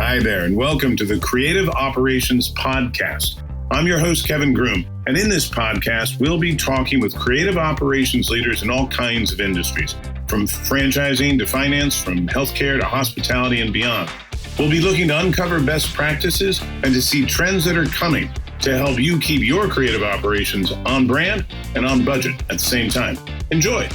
Hi there, and welcome to the Creative Operations Podcast. I'm your host, Kevin Groom, and in this podcast, we'll be talking with creative operations leaders in all kinds of industries, from franchising to finance, from healthcare to hospitality and beyond. We'll be looking to uncover best practices and to see trends that are coming to help you keep your creative operations on brand and on budget at the same time. Enjoy.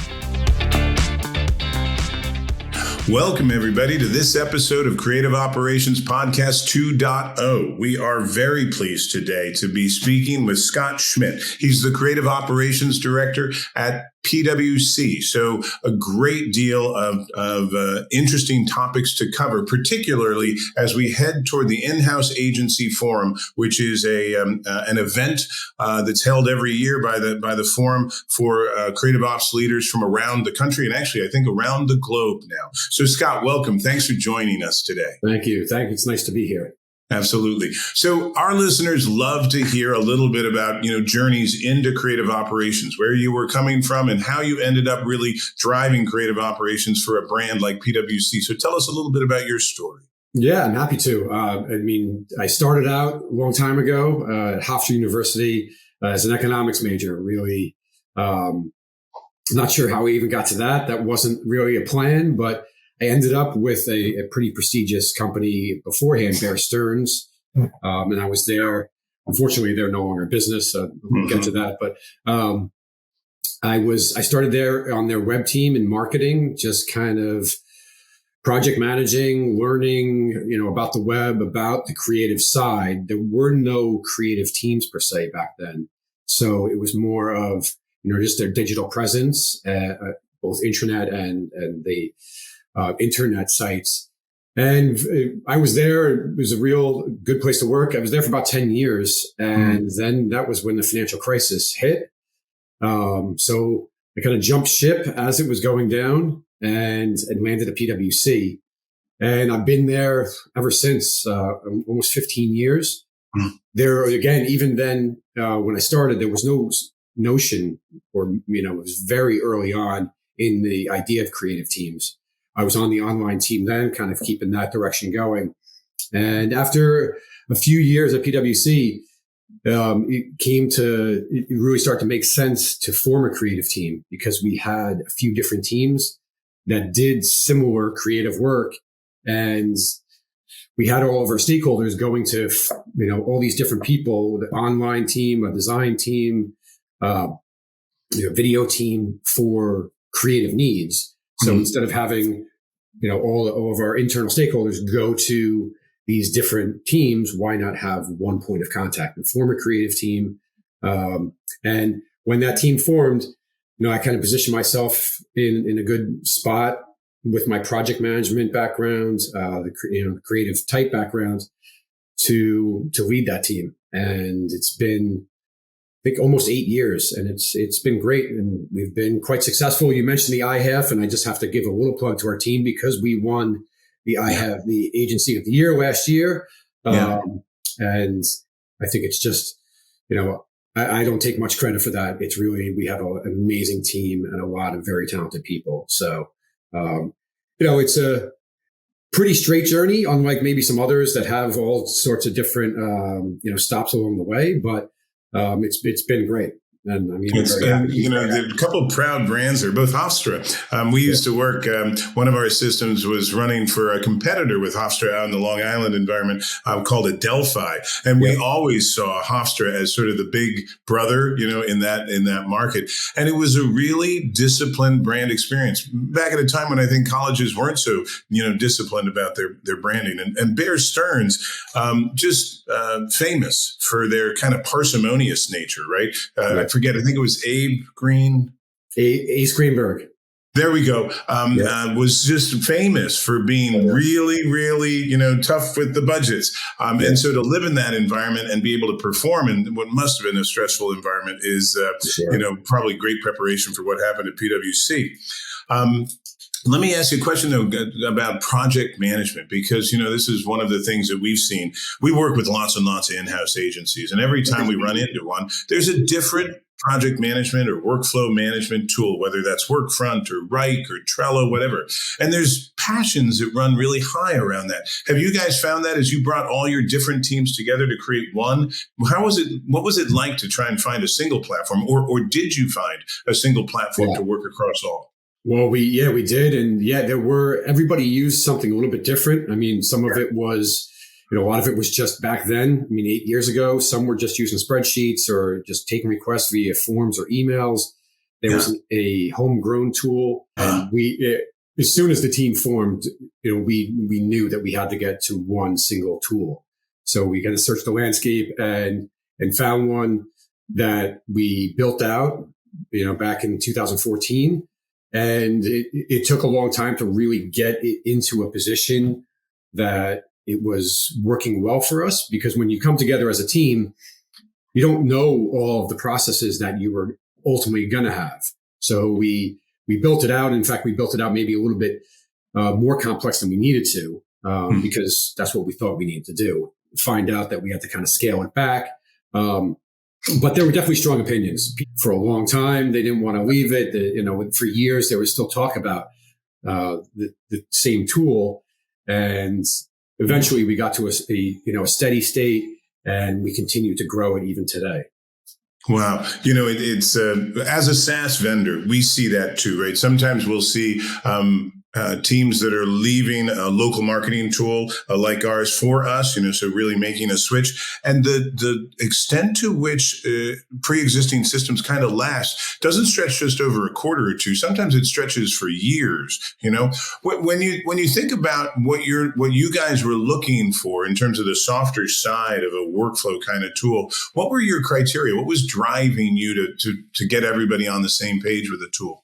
Welcome, everybody, to this episode of Creative Operations Podcast 2.0. We are very pleased today to be speaking with Scott Schmidt. He's the Creative Operations Director at PwC. So a great deal of interesting topics to cover, particularly as we head toward the In-House Agency Forum, which is an event that's held every year by the Forum for creative ops leaders from around the country and actually, I think, around the globe now. So, Scott, welcome. Thanks for joining us today. Thank you. It's nice to be here. Absolutely. So our listeners love to hear a little bit about, journeys into creative operations, where you were coming from and how you ended up really driving creative operations for a brand like PwC. So tell us a little bit about your story. Yeah, I'm happy to. I started out a long time ago at Hofstra University as an economics major, really. Not sure how we even got to that. That wasn't really a plan, but I ended up with a pretty prestigious company beforehand, Bear Stearns, and I was there. Unfortunately, they're no longer in business, so we'll get to that. But I started there on their web team in marketing, just kind of project managing, learning, about the web, about the creative side. There were no creative teams per se back then, so it was more of just their digital presence, both intranet and the internet sites. And I was there. It was a real good place to work. I was there for about 10 years. And then that was when the financial crisis hit. So I kind of jumped ship as it was going down and landed at PwC. And I've been there ever since, almost 15 years. There, again, even then, when I started, there was no notion or, it was very early on in the idea of creative teams. I was on the online team then, kind of keeping that direction going. And after a few years at PwC, it really started to make sense to form a creative team because we had a few different teams that did similar creative work. And we had all of our stakeholders going to, all these different people, the online team, a design team, video team for creative needs. So instead of having, all of our internal stakeholders go to these different teams, why not have one point of contact and form a creative team? And when that team formed, I kind of positioned myself in a good spot with my project management background, the creative type background to lead that team. And it's been, I think, almost 8 years, and it's been great, and we've been quite successful. You mentioned the IHAF, and I just have to give a little plug to our team because we won the IHAF, the Agency of the Year last year, and I think it's just, I don't take much credit for that. It's really, we have an amazing team and a lot of very talented people. So, it's a pretty straight journey, unlike maybe some others that have all sorts of different, stops along the way, but it's been great. And I mean, a couple of proud brands there, both Hofstra. We used to work, one of our systems was running for a competitor with Hofstra out in the Long Island environment called Adelphi. And we always saw Hofstra as sort of the big brother, in that market. And it was a really disciplined brand experience back at a time when I think colleges weren't so, disciplined about their branding. And Bear Stearns, just famous for their kind of parsimonious nature, right? I forget. I think it was Ace Greenberg. There we go. Was just famous for being really, really, tough with the budgets. And so to live in that environment and be able to perform in what must have been a stressful environment is, probably great preparation for what happened at PwC. Let me ask you a question, though, about project management, because, this is one of the things that we've seen. We work with lots and lots of in-house agencies, and every time we run into one, there's a different project management or workflow management tool, whether that's Workfront or Wrike or Trello, whatever. And there's passions that run really high around that. Have you guys found that as you brought all your different teams together to create one? What was it like to try and find a single platform, or did you find a single platform to work across all? Well, we did. And everybody used something a little bit different. I mean, some of it was, a lot of it was just back then. I mean, 8 years ago, some were just using spreadsheets or just taking requests via forms or emails. There was a homegrown tool. And as soon as the team formed, we knew that we had to get to one single tool. So we got to search the landscape and found one that we built out, back in 2014. And it took a long time to really get it into a position that it was working well for us, because when you come together as a team, you don't know all of the processes that you were ultimately going to have. So we built it out. In fact, we built it out maybe a little bit more complex than we needed to, because that's what we thought we needed to do. Find out that we had to kind of scale it back. But there were definitely strong opinions for a long time. They didn't want to leave it. For years, there was still talk about the same tool. And eventually we got to a steady state, and we continue to grow it even today. Wow. It's as a SaaS vendor, we see that too, right? Sometimes we'll see teams that are leaving a local marketing tool like ours for us, so really making a switch. And the extent to which pre-existing systems kind of last doesn't stretch just over a quarter or two. Sometimes it stretches for years. When you think about what you guys were looking for in terms of the softer side of a workflow kind of tool, what were your criteria? What was driving you to get everybody on the same page with the tool?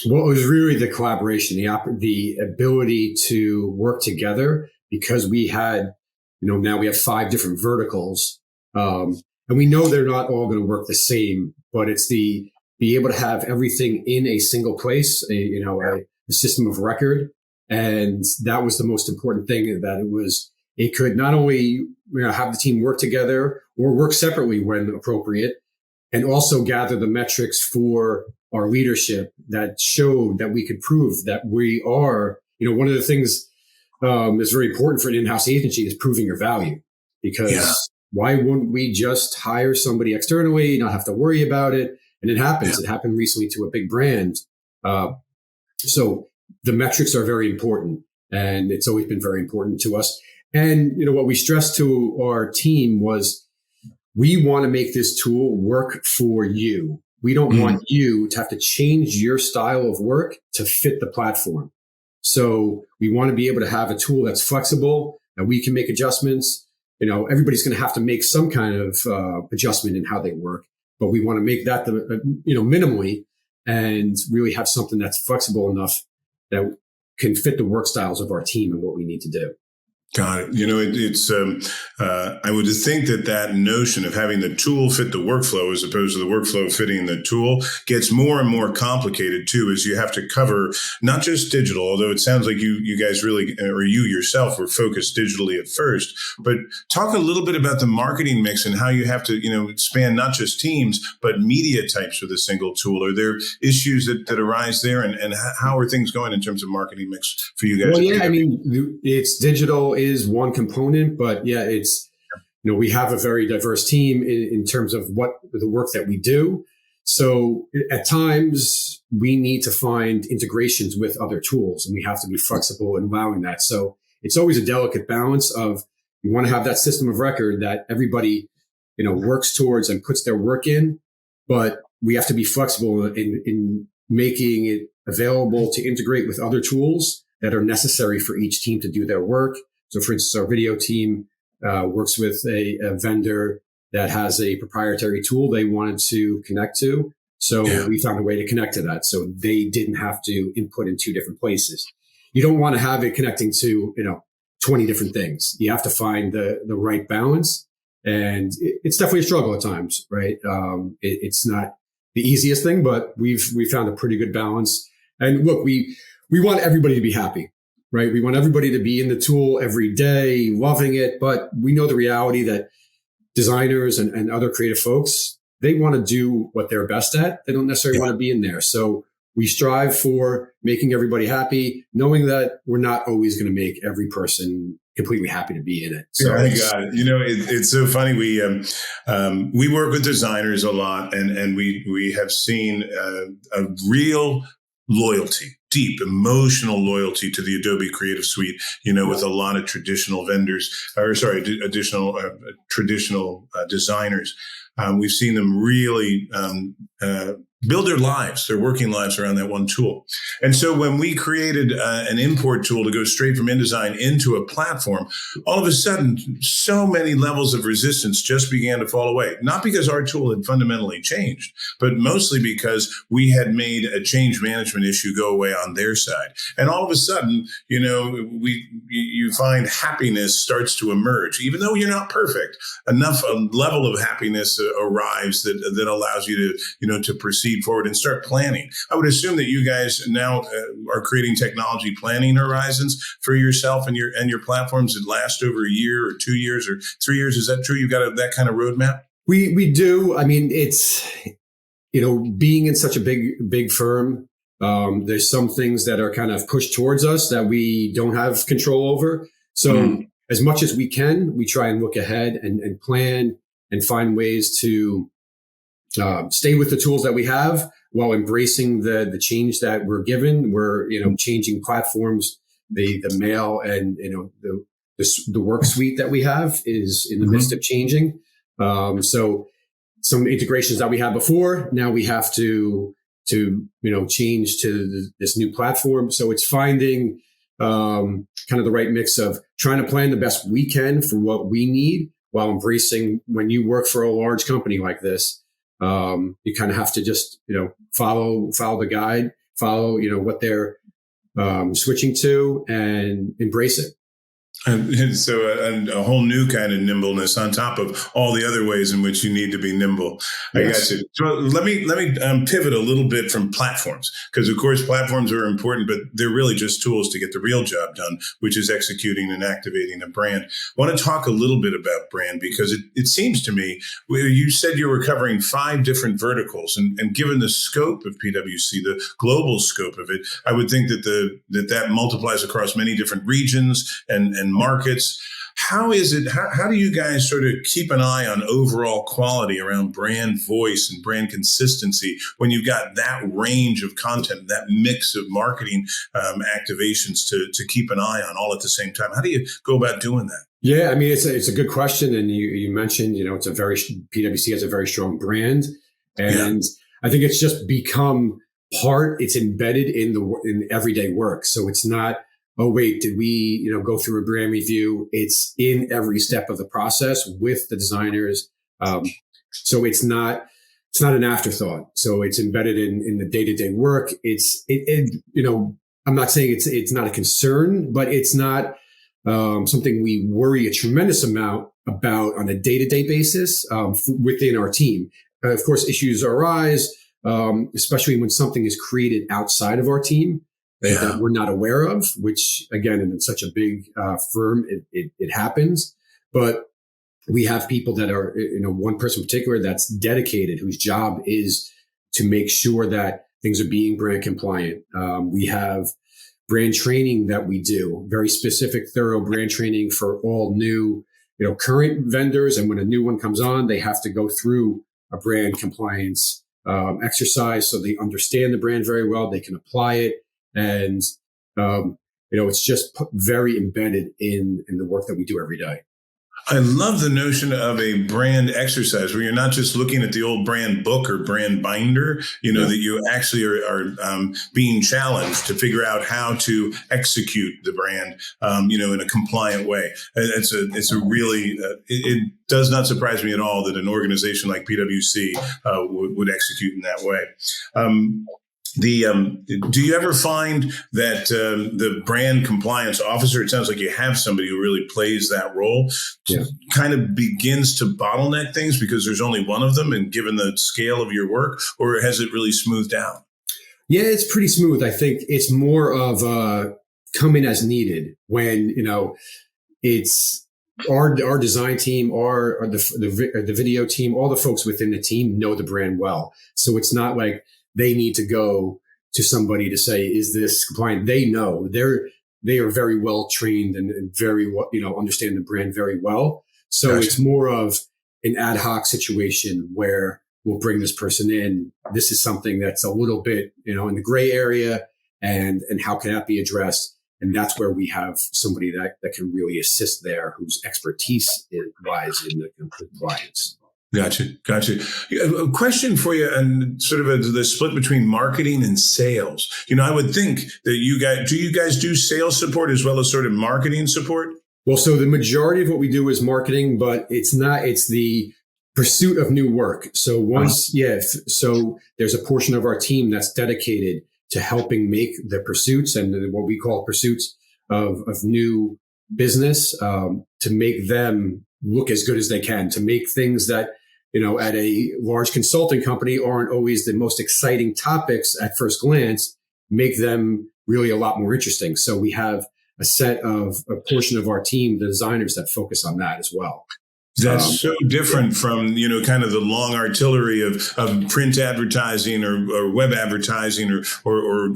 Well, it was really the collaboration, the ability to work together, because we had, now we have 5 different verticals, and we know they're not all going to work the same, but it's be able to have everything in a single place, a system of record. And that was the most important thing, that it could not only have the team work together or work separately when appropriate, and also gather the metrics for our leadership that showed that we could prove that we are, one of the things that's very important for an in-house agency is proving your value. Because why wouldn't we just hire somebody externally, not have to worry about it? And it happens. It happened recently to a big brand. So the metrics are very important, and it's always been very important to us. And, what we stressed to our team was, we want to make this tool work for you. We don't want you to have to change your style of work to fit the platform. So we want to be able to have a tool that's flexible, and we can make adjustments. Everybody's going to have to make some kind of adjustment in how they work, but we want to make that minimally, and really have something that's flexible enough that can fit the work styles of our team and what we need to do. Got it. It's, I would think that notion of having the tool fit the workflow as opposed to the workflow fitting the tool gets more and more complicated too, as you have to cover not just digital, although it sounds like you guys really, or you yourself were focused digitally at first, but talk a little bit about the marketing mix and how you have to, span not just teams, but media types with a single tool. Are there issues that arise there, and how are things going in terms of marketing mix for you guys? Well, it's digital is one component, but it's, we have a very diverse team in terms of what the work that we do. So at times we need to find integrations with other tools, and we have to be flexible in allowing that. So it's always a delicate balance of, you want to have that system of record that everybody, works towards and puts their work in, but we have to be flexible in making it available to integrate with other tools that are necessary for each team to do their work. So for instance, our video team works with a vendor that has a proprietary tool they wanted to connect to. So we found a way to connect to that. So they didn't have to input in 2 different places. You don't want to have it connecting to, 20 different things. You have to find the right balance. And it's definitely a struggle at times, right? It's not the easiest thing, but we found a pretty good balance. And look, we want everybody to be happy. Right. We want everybody to be in the tool every day, loving it. But we know the reality that designers and other creative folks, they want to do what they're best at. They don't necessarily want to be in there. So we strive for making everybody happy, knowing that we're not always going to make every person completely happy to be in it. So I got it. It's so funny. We work with designers a lot, and we have seen a real loyalty, deep emotional loyalty to the Adobe Creative Suite, with a lot of traditional traditional designers. We've seen them really build their working lives around that one tool. And so when we created an import tool to go straight from InDesign into a platform, all of a sudden, so many levels of resistance just began to fall away. Not because our tool had fundamentally changed, but mostly because we had made a change management issue go away on their side. And all of a sudden, you find happiness starts to emerge. Even though you're not perfect, a level of happiness arrives that allows you to proceed forward and start planning. I would assume that you guys now are creating technology planning horizons for yourself and your platforms that last over a year or 2 years or 3 years. Is that true? You've got that kind of roadmap? We do. I mean, it's, being in such a big firm, there's some things that are kind of pushed towards us that we don't have control over. So as much as we can, we try and look ahead and plan and find ways to stay with the tools that we have while embracing the change that we're given. We're, changing platforms, the mail and, the work suite that we have is in the midst of changing. So some integrations that we had before, now we have to change to this new platform. So it's finding kind of the right mix of trying to plan the best we can for what we need while embracing when you work for a large company like this. You kind of have to just, follow the guide, follow, what they're switching to and embrace it. And so a whole new kind of nimbleness on top of all the other ways in which you need to be nimble. Yes. I got you. So let me pivot a little bit from platforms, because of course platforms are important, but they're really just tools to get the real job done, which is executing and activating a brand. I want to talk a little bit about brand, because it seems to me, you said you were covering 5 different verticals, and given the scope of PwC, the global scope of it, I would think that multiplies across many different regions and markets. How is it? How do you guys sort of keep an eye on overall quality around brand voice and brand consistency when you've got that range of content, that mix of marketing activations to keep an eye on all at the same time? How do you go about doing that? Yeah, I mean, it's a good question. And you mentioned, PwC has a very strong brand, and I think it's just become it's embedded in everyday work. So it's not, oh, wait, did we, go through a brand review? It's in every step of the process with the designers. So it's not an afterthought. So it's embedded in the day-to-day work. I'm not saying it's not a concern, but it's not something we worry a tremendous amount about on a day-to-day basis within our team. Of course, issues arise, especially when something is created outside of our team that we're not aware of, which again, in such a big firm, it happens. But we have people that are, one person in particular that's dedicated, whose job is to make sure that things are being brand compliant. We have brand training that we do, very specific, thorough brand training for all new, current vendors. And when a new one comes on, they have to go through a brand compliance exercise so they understand the brand very well. They can apply it. And, it's just very embedded in the work that we do every day. I love the notion of a brand exercise where you're not just looking at the old brand book or brand binder, that you actually are being challenged to figure out how to execute the brand, in a compliant way. It's a really, it does not surprise me at all that an organization like PwC would execute in that way. Do you ever find that the brand compliance officer, it sounds like you have somebody who really plays that role, kind of begins to bottleneck things because there's only one of them, and given the scale of your work, or has it really smoothed out? Yeah, it's pretty smooth. I think it's more of come in as needed when, it's our design team, our the video team, all the folks within the team know the brand well. So it's not like they need to go to somebody to say, is this compliant? They know they are very well trained and very, understand the brand very well. So It's more of an ad hoc situation where we'll bring this person in. This is something that's a little bit, in the gray area, and how can that be addressed? And that's where we have somebody that can really assist there, whose expertise lies in the compliance. Gotcha. A question for you, and sort of the split between marketing and sales. I would think that do you guys do sales support as well as sort of marketing support? Well, so the majority of what we do is marketing, but it's the pursuit of new work. So so there's a portion of our team that's dedicated to helping make the pursuits and what we call pursuits of new business, to make them look as good as they can, to make things that, at a large consulting company aren't always the most exciting topics at first glance, make them really a lot more interesting. So we have a portion of our team, the designers, that focus on that as well. That's so different from, kind of the long artillery of print advertising or web advertising or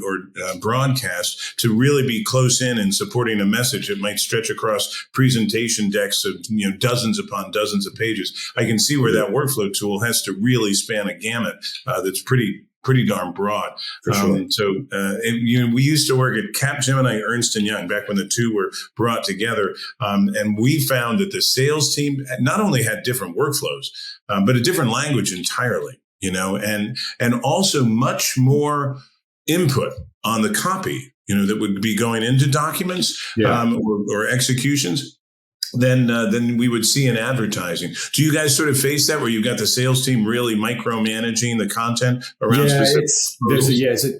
broadcast, to really be close in and supporting a message that might stretch across presentation decks of, dozens upon dozens of pages. I can see where that workflow tool has to really span a gamut that's pretty darn broad. For sure. We used to work at Capgemini, Ernst & Young, back when the two were brought together. And we found that the sales team not only had different workflows, but a different language entirely, and also much more input on the copy, that would be going into documents, or executions than we would see in advertising. Do you guys sort of face that, where you've got the sales team really micromanaging the content around specific?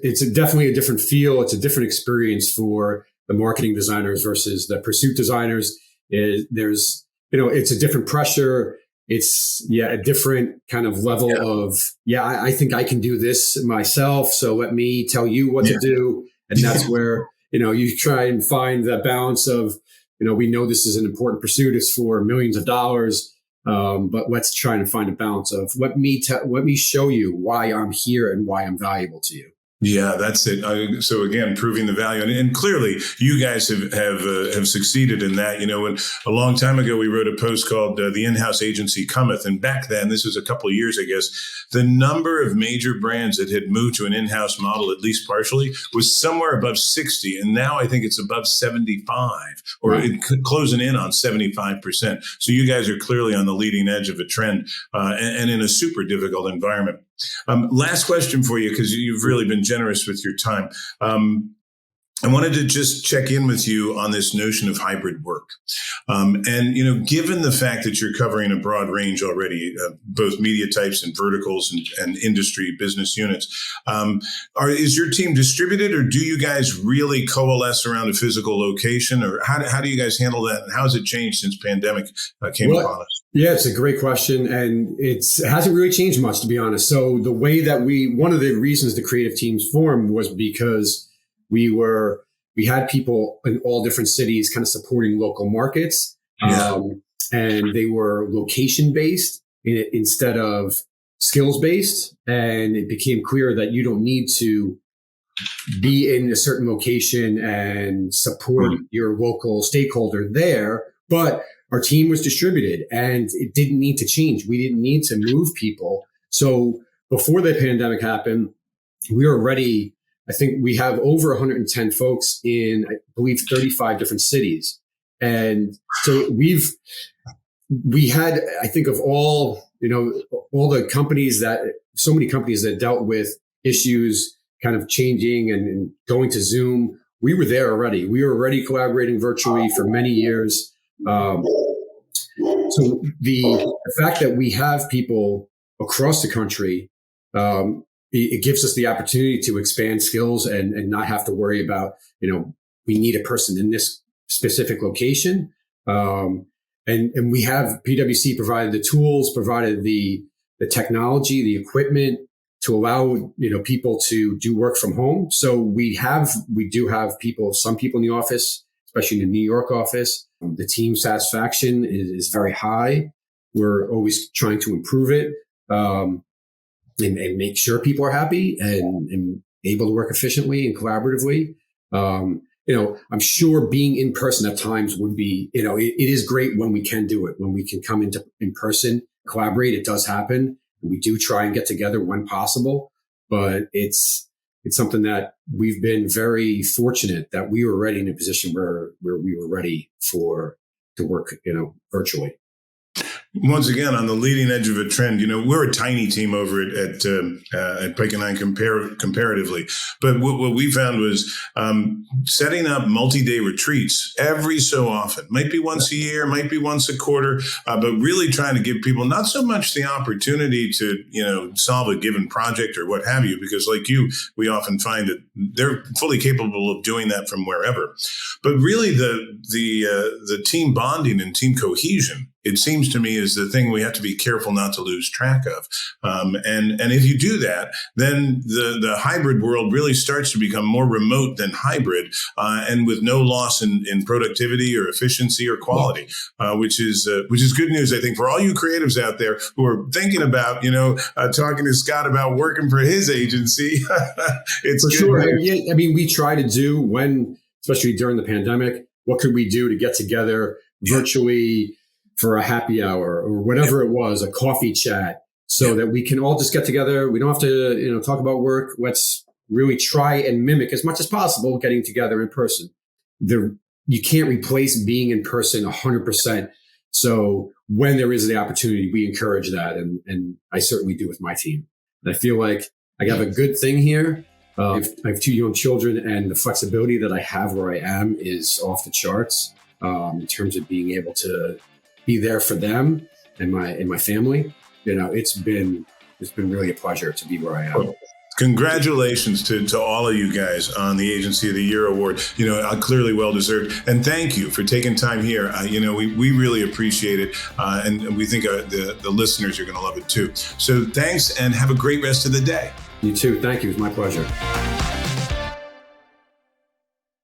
It's definitely a different feel. It's a different experience for the marketing designers versus the pursuit designers. There's it's a different pressure. It's a different kind of level of, I think I can do this myself, so let me tell you what to do. And that's where, you try and find the balance of, we know this is an important pursuit. It's for millions of dollars, but let's try and find a balance of let me show you why I'm here and why I'm valuable to you. Yeah, that's it. So again, proving the value, and clearly you guys have succeeded in that. When a long time ago we wrote a post called "The In-House Agency Cometh," and back then, this was a couple of years, I guess, the number of major brands that had moved to an in-house model, at least partially, was somewhere above 60, and now I think it's above 75, or closing in on 75%. So you guys are clearly on the leading edge of a trend, and in a super difficult environment. Last question for you, because you've really been generous with your time. I wanted to just check in with you on this notion of hybrid work. Given the fact that you're covering a broad range already, both media types and verticals and industry business units, is your team distributed, or do you guys really coalesce around a physical location, or how do you guys handle that, and how has it changed since pandemic came upon us? Yeah, it's a great question, and it hasn't really changed much, to be honest. So the way that one of the reasons the creative teams formed was because we had people in all different cities kind of supporting local markets. And they were location based instead of skills based. And it became clear that you don't need to be in a certain location and support your local stakeholder there. But our team was distributed and it didn't need to change. We didn't need to move people. So before the pandemic happened, we were ready. I think we have over 110 folks in, I believe, 35 different cities. And so we had, I think, of all the companies so many companies that dealt with issues kind of changing and going to Zoom. We were there already. We were already collaborating virtually for many years. So the fact that we have people across the country, it gives us the opportunity to expand skills and not have to worry about, we need a person in this specific location. And we have PwC provided the tools, provided the technology, the equipment to allow, people to do work from home. So we do have some people in the office, especially in the New York office. The team satisfaction is very high. We're always trying to improve it and make sure people are happy and able to work efficiently and collaboratively. I'm sure being in person at times would be, it is great when we can do it, when we can come in person, collaborate. It does happen. We do try and get together when possible, but it's something that we've been very fortunate that we were already in a position where we were ready to work, virtually. Once again, on the leading edge of a trend, we're a tiny team over at Pike & Nine comparatively. But what we found was setting up multi-day retreats every so often, might be once a year, might be once a quarter, but really trying to give people not so much the opportunity to, solve a given project or what have you, because like you, we often find that they're fully capable of doing that from wherever. But really the team bonding and team cohesion, it seems to me, is the thing we have to be careful not to lose track of. And if you do that, then the hybrid world really starts to become more remote than hybrid, and with no loss in productivity or efficiency or quality, which is good news, I think, for all you creatives out there who are thinking about, talking to Scott about working for his agency. It's for good sure. news. Yeah, we try to do especially during the pandemic, what could we do to get together virtually for a happy hour or whatever it was, a coffee chat, so that we can all just get together. We don't have to, talk about work. Let's really try and mimic as much as possible getting together in person. You can't replace being in person 100%. So when there is the opportunity, we encourage that. And I certainly do with my team. And I feel like I have a good thing here. I have 2 young children, and the flexibility that I have where I am is off the charts in terms of being able to be there for them and my family. It's been really a pleasure to be where I am. Congratulations to all of you guys on the Agency of the Year award. Clearly well deserved, and thank you for taking time here. We really appreciate it, and we think the listeners are going to love it too. So thanks, and have a great rest of the day. You too. Thank you. It's my pleasure.